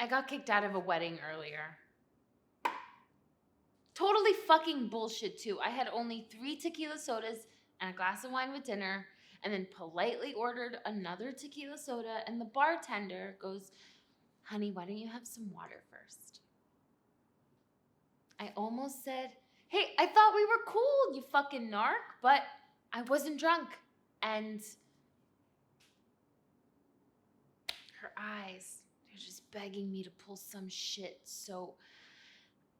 I got kicked out of a wedding earlier. Totally fucking bullshit, too. I had only 3 tequila sodas and a glass of wine with dinner, and then politely ordered another tequila soda, and the bartender goes, "Honey, why don't you have some water first?" I almost said, "Hey, I thought we were cool, you fucking narc," but I wasn't drunk. And her eyes, they're just begging me to pull some shit. So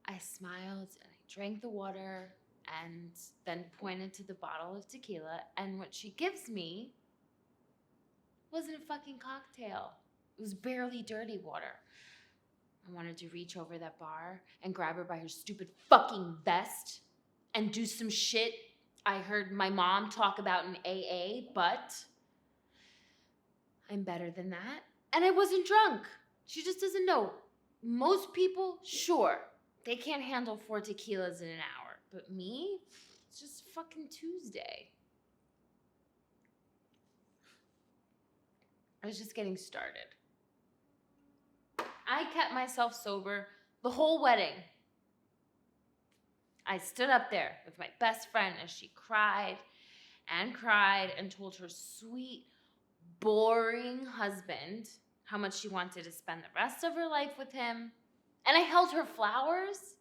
I smiled and I drank the water and then pointed to the bottle of tequila. And what she gives me wasn't a fucking cocktail. It was barely dirty water. I wanted to reach over that bar and grab her by her stupid fucking vest and do some shit I heard my mom talk about in AA, but I'm better than that. And I wasn't drunk. She just doesn't know. Most people, sure, they can't handle 4 tequilas in an hour. But me, it's just fucking Tuesday. I was just getting started. I kept myself sober the whole wedding. I stood up there with my best friend as she cried and told her sweet, boring husband how much she wanted to spend the rest of her life with him. And I held her flowers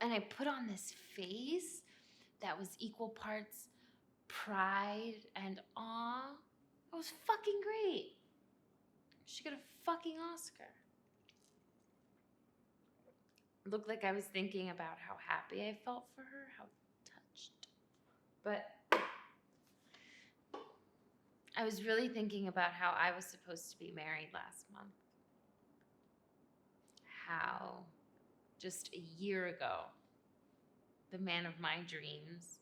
and I put on this face that was equal parts pride and awe. It was fucking great. She got a fucking Oscar. It looked like I was thinking about how happy I felt for her, how touched. But I was really thinking about how I was supposed to be married last month. How just a year ago, the man of my dreams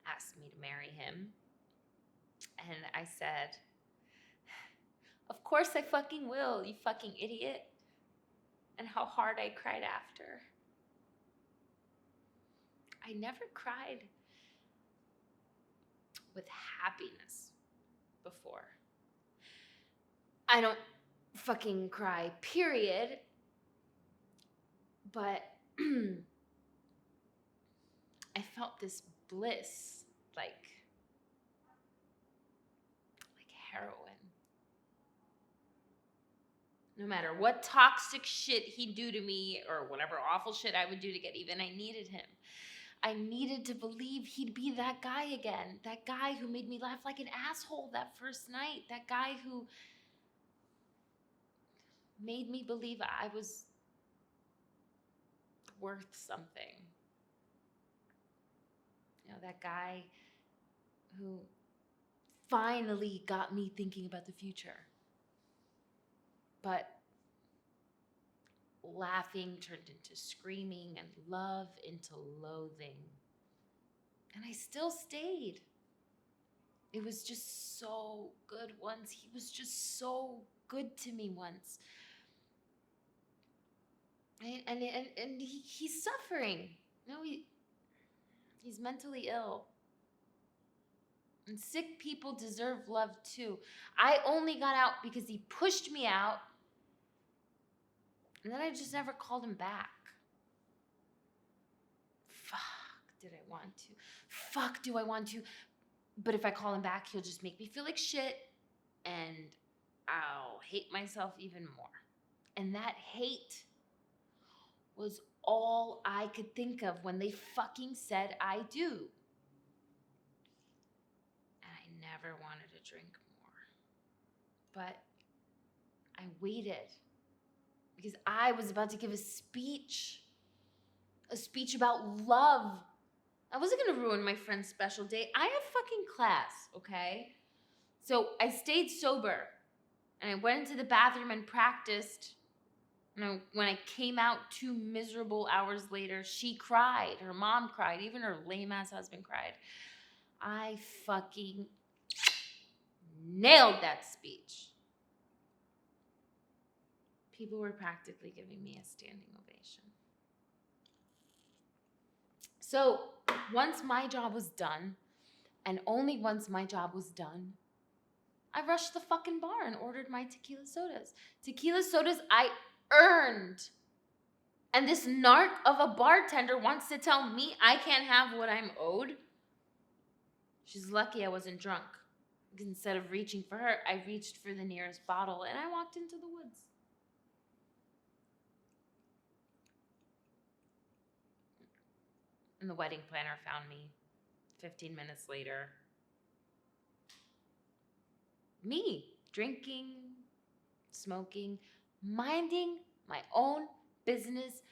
asked me to marry him. And I said, "Of course I fucking will, you fucking idiot." And how hard I cried after. I never cried with happiness before. I don't fucking cry, period. But I felt this bliss, like heroin. No matter what toxic shit he'd do to me or whatever awful shit I would do to get even, I needed him. I needed to believe he'd be that guy again. That guy who made me laugh like an asshole that first night. That guy who made me believe I was worth something. You know, that guy who finally got me thinking about the future. But laughing turned into screaming and love into loathing. And I still stayed. It was just so good once. He was just so good to me once. And he's suffering. You know, he's mentally ill. And sick people deserve love too. I only got out because he pushed me out. And then I just never called him back. Fuck, did I want to? Fuck, do I want to? But if I call him back, he'll just make me feel like shit. And I'll hate myself even more. And that hate was all I could think of when they fucking said I do. And I never wanted to drink more. But I waited because I was about to give a speech about love. I wasn't gonna ruin my friend's special day. I have fucking class, okay? So I stayed sober and I went into the bathroom and practiced. And when I came out 2 miserable hours later, she cried. Her mom cried. Even her lame-ass husband cried. I fucking nailed that speech. People were practically giving me a standing ovation. So once my job was done, and only once my job was done, I rushed the fucking bar and ordered my tequila sodas. Tequila sodas, earned. And this narc of a bartender wants to tell me I can't have what I'm owed? She's lucky I wasn't drunk. Instead of reaching for her, I reached for the nearest bottle and I walked into the woods. And the wedding planner found me 15 minutes later. Me, drinking, smoking, minding my own business,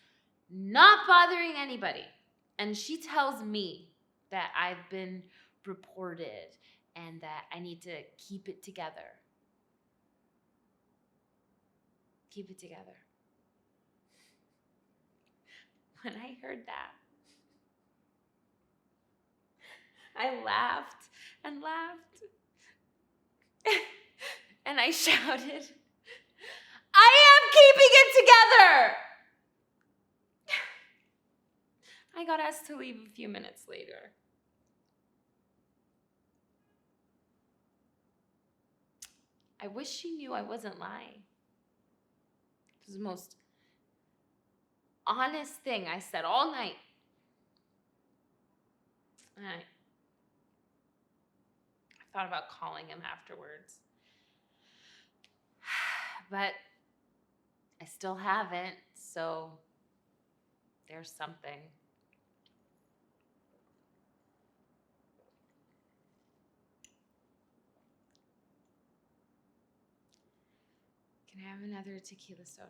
not bothering anybody. And she tells me that I've been reported and that I need to keep it together. Keep it together. When I heard that, I laughed and laughed. And I shouted, I am keeping it together! I got asked to leave a few minutes later. I wish she knew I wasn't lying. It was the most honest thing I said all night. And I thought about calling him afterwards. But I still haven't, so there's something. Can I have another tequila soda?